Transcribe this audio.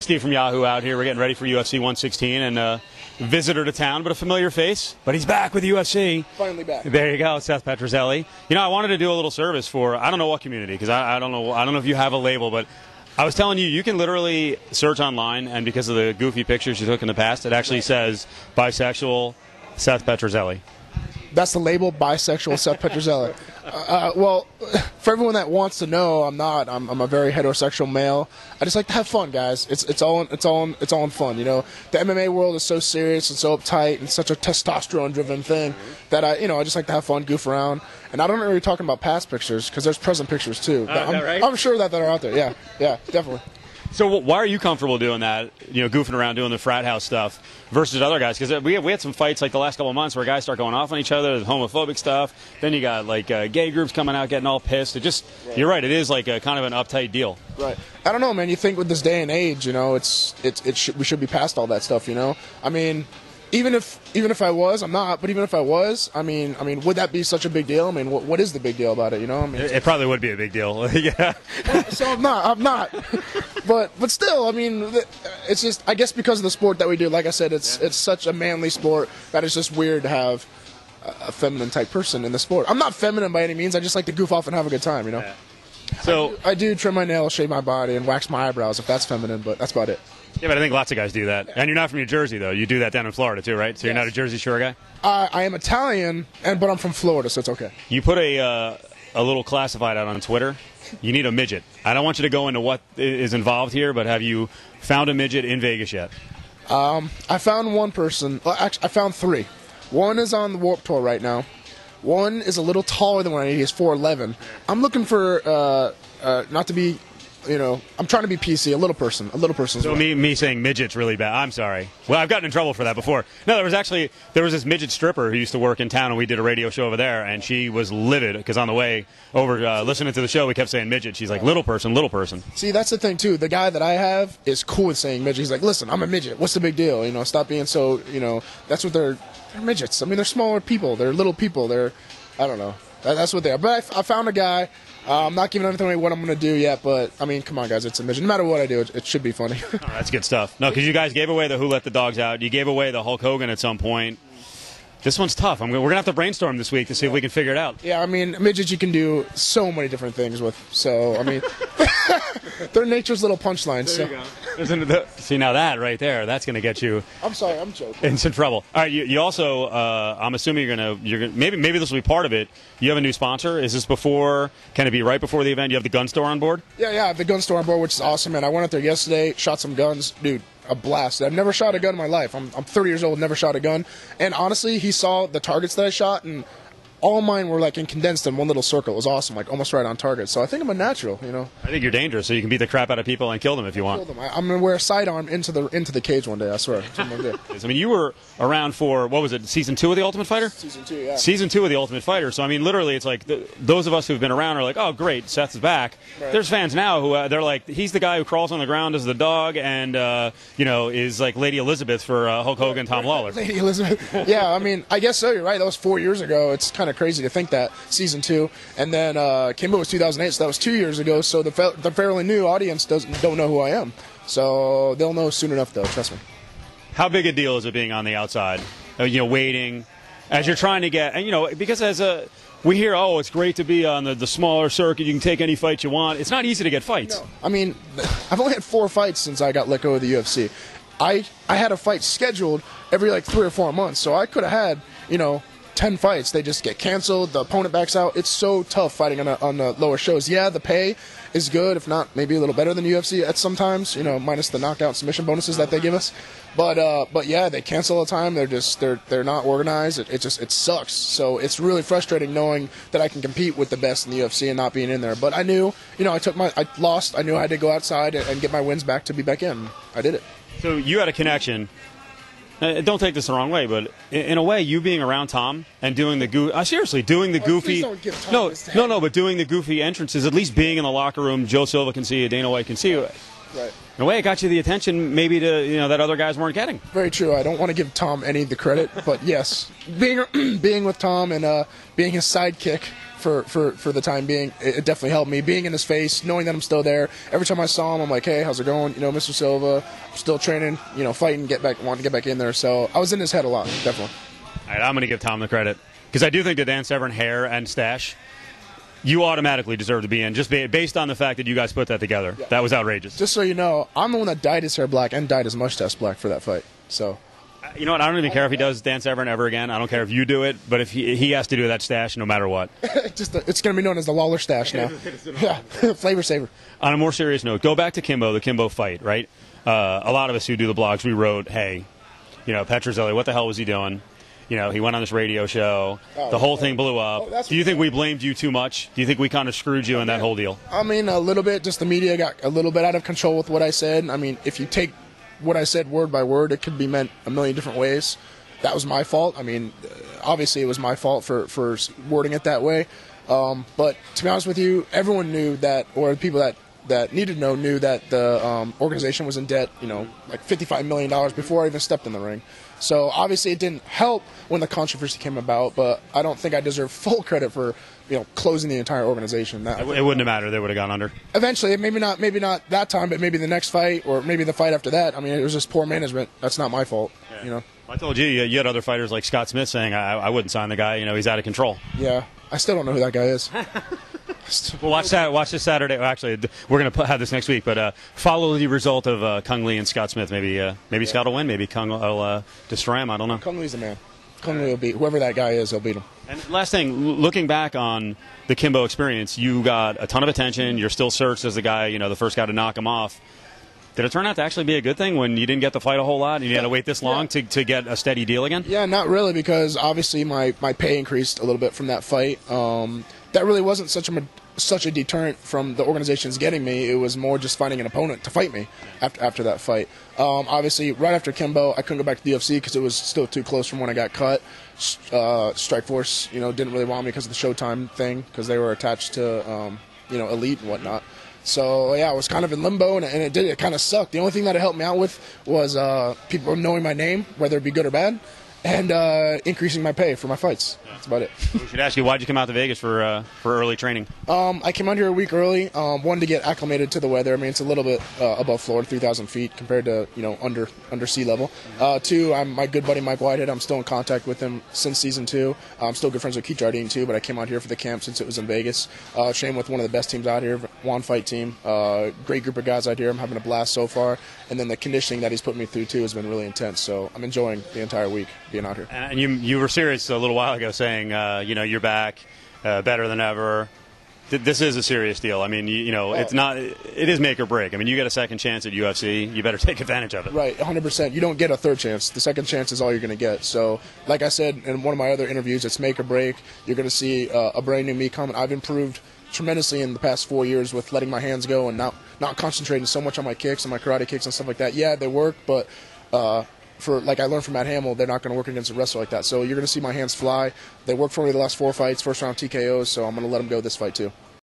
Steve from Yahoo out here. We're getting ready for UFC 116, and visitor to town, but a familiar face. But he's back with UFC. Finally back. There you go, SETH PETRUZELLI. You know, I wanted to do a little service for, I don't know what community, because I don't know if you have a label, but I was telling you, you can literally search online, and because of the goofy pictures you took in the past, it actually says bisexual SETH PETRUZELLI. That's the label, bisexual SETH PETRUZELLI. Well, for everyone that wants to know, I'm not. I'm a very heterosexual male. I just like to have fun, guys. It's all in fun. You know, the MMA world is so serious and so uptight and such a testosterone-driven thing that I just like to have fun, goof around. And I don't really talking about past pictures because there's present pictures too. I'm sure that are out there. Yeah, definitely. So why are you comfortable doing that, you know, goofing around doing the frat house stuff versus other guys? Because we had some fights like the last couple of months where guys start going off on each other, homophobic stuff. Then you got like gay groups coming out getting all pissed. You're right, it is like a kind of an uptight deal. Right. I don't know, man. You think with this day and age, you know, we should be past all that stuff, you know? I mean, even if I was, I'm not. But even if I was, I mean, would that be such a big deal? I mean, what is the big deal about it? You know, I mean, it probably would be a big deal. Yeah. So I'm not. But still, I mean, it's just, I guess because of the sport that we do. Like I said, it's such a manly sport that it's just weird to have a feminine type person in the sport. I'm not feminine by any means. I just like to goof off and have a good time. You know. Yeah. So I do trim my nails, shave my body, and wax my eyebrows if that's feminine. But that's about it. Yeah, but I think lots of guys do that. And you're not from New Jersey, though. You do that down in Florida, too, right? So you're not a Jersey Shore guy? I am Italian, but I'm from Florida, so it's okay. You put a little classified out on Twitter. You need a midget. I don't want you to go into what is involved here, but have you found a midget in Vegas yet? I found one person. Well, actually, I found three. One is on the Warped Tour right now. One is a little taller than what I need. He's 4'11". I'm looking for, not to be... You know, I'm trying to be PC, a little person. So me saying midget's really bad. I'm sorry. Well, I've gotten in trouble for that before. No, there was this midget stripper who used to work in town, and we did a radio show over there, and she was livid because on the way over listening to the show, we kept saying midget. She's like, little person, little person. See, that's the thing too. The guy that I have is cool with saying midget. He's like, listen, I'm a midget. What's the big deal? You know, stop being so. You know, that's what they're midgets. I mean, they're smaller people. They're little people. I don't know. That's what they are. But I found a guy. I'm not giving anything away what I'm going to do yet, but, I mean, come on, guys, it's a midget. No matter what I do, it should be funny. Oh, that's good stuff. No, because you guys gave away the Who Let the Dogs Out. You gave away the Hulk Hogan at some point. This one's tough. We're going to have to brainstorm this week to see if we can figure it out. Yeah, I mean, midgets you can do so many different things with. So, I mean, they're nature's little punchlines. There you go. See, now that right there, that's going to get you. I'm sorry, I'm joking. In some trouble. All right, you also, I'm assuming you're gonna maybe this will be part of it. You have a new sponsor. Is this before? Can it be right before the event? You have the gun store on board? Yeah, I have the gun store on board, which is awesome. And I went out there yesterday, shot some guns, dude. A blast. I've never shot a gun in my life. I'm 30 years old, never shot a gun. And honestly, he saw the targets that I shot, and all mine were like condensed in one little circle. It was awesome, like almost right on target. So I think I'm a natural, you know. I think you're dangerous, so you can beat the crap out of people and kill them if you want. I'm gonna wear a sidearm into the cage one day. I swear. I mean, you were around for what was it, season 2 of The Ultimate Fighter? Season 2, yeah. Season 2 of The Ultimate Fighter. So I mean, literally, it's like those of us who've been around are like, oh, great, Seth's back. Right. There's fans now who they're like, he's the guy who crawls on the ground as the dog, and is like Lady Elizabeth for Hulk Hogan, Tom Lawler. Lady Elizabeth. Yeah, I mean, I guess so. You're right. That was 4 years ago. It's kind of crazy to think that. Season 2, and then Kimbo was 2008, so that was 2 years ago. So the fairly new audience don't know who I am, so they'll know soon enough, though. Trust me. How big a deal is it being on the outside? Waiting as you're trying to get, and because we hear, oh, it's great to be on the smaller circuit. You can take any fight you want. It's not easy to get fights. No. I mean, I've only had 4 fights since I got let go of the UFC. I had a fight scheduled every like 3 or 4 months, so I could have had 10 fights. They just get canceled. The opponent backs out. It's so tough fighting on the lower shows. Yeah, the pay is good, if not maybe a little better than UFC at sometimes. Minus the knockout submission bonuses that they give us. But yeah, they cancel all the time. They're not organized. It sucks. So it's really frustrating knowing that I can compete with the best in the UFC and not being in there. But I knew, I lost. I knew I had to go outside and get my wins back to be back in. I did it. So you had a connection. Don't take this the wrong way, but in a way, you being around Tom and doing the seriously doing the goofy. But doing the goofy entrances, at least being in the locker room, Joe Silva can see you, Dana White can see you. Right. In a way, it got you the attention maybe that other guys weren't getting. Very true. I don't want to give Tom any of the credit, but yes, being with Tom and being his sidekick for the time being, it definitely helped me. Being in his face, knowing that I'm still there. Every time I saw him, I'm like, hey, how's it going? Mr. Silva, I'm still training, fighting, wanting to get back in there. So I was in his head a lot, definitely. All right, I'm going to give Tom the credit because I do think the Dan Severn hair and stash, you automatically deserve to be in, just based on the fact that you guys put that together. Yeah. That was outrageous. Just so you know, I'm the one that dyed his hair black and dyed his mustache black for that fight. So, you know what? I don't even care if he does Dan Severn ever again. I don't care if you do it, but if he has to do that stash no matter what. It's going to be known as the Lawler stash now. Yeah, flavor saver. On a more serious note, go back to Kimbo, the Kimbo fight, right? A lot of us who do the blogs, we wrote, hey, Petruzelli, what the hell was he doing? He went on this radio show. The whole thing blew up. Do you think we blamed you too much? Do you think we kind of screwed you in that whole deal? I mean, a little bit. Just the media got a little bit out of control with what I said. I mean, if you take what I said word by word, it could be meant a million different ways. That was my fault. I mean, obviously it was my fault for wording it that way. But to be honest with you, everyone knew that, or the people that needed to know knew that the organization was in debt, like $55 million before I even stepped in the ring. So obviously it didn't help when the controversy came about, but I don't think I deserve full credit for closing the entire organization. It wouldn't have mattered. They would have gone under. Eventually, maybe not that time, but maybe the next fight or maybe the fight after that. I mean, it was just poor management. That's not my fault. Yeah. I told you had other fighters like Scott Smith saying I wouldn't sign the guy. He's out of control. Yeah, I still don't know who that guy is. Well, watch this Saturday. Well, actually, we're going to have this next week, but follow the result of Kung Lee and Scott Smith. Maybe Scott will win. Maybe Kung will destroy him. I don't know. Kung Lee's the man. Kung Lee will beat whoever that guy is. He'll beat him. And last thing, looking back on the Kimbo experience, you got a ton of attention. You're still searched as the guy, the first guy to knock him off. Did it turn out to actually be a good thing when you didn't get to fight a whole lot and you had to wait this long to get a steady deal again? Yeah, not really, because obviously my pay increased a little bit from that fight. That really wasn't such a deterrent from the organizations getting me. It was more just finding an opponent to fight me after that fight. Obviously, right after Kimbo, I couldn't go back to the UFC because it was still too close from when I got cut. Strikeforce, didn't really want me because of the Showtime thing, because they were attached to, Elite and whatnot. So, yeah, I was kind of in limbo, and it kind of sucked. The only thing that it helped me out with was people knowing my name, whether it be good or bad, and increasing my pay for my fights. That's about it. We should ask you, why'd you come out to Vegas for early training? I came out here a week early. One, to get acclimated to the weather. I mean, it's a little bit above Florida, 3,000 feet compared to under sea level. Two, I'm my good buddy Mike Whitehead. I'm still in contact with him since season 2. I'm still good friends with Keith Jardine too, but I came out here for the camp since it was in Vegas. Trained with one of the best teams out here, One Fight Team. Great group of guys out here. I'm having a blast so far. And then the conditioning that he's put me through too has been really intense. So I'm enjoying the entire week being out here. And you were serious a little while ago, saying you're back, better than ever. This is a serious deal. I mean, it's not. It is make or break. I mean, you get a second chance at UFC. You better take advantage of it. Right, 100%. You don't get a third chance. The second chance is all you're going to get. So, like I said in one of my other interviews, it's make or break. You're going to see a brand new me coming. I've improved tremendously in the past 4 years with letting my hands go and not concentrating so much on my kicks and my karate kicks and stuff like that. Yeah, they work, but like I learned from Matt Hamill, they're not going to work against a wrestler like that. So you're going to see my hands fly. They worked for me the last 4 fights, first round TKOs, so I'm going to let them go this fight too.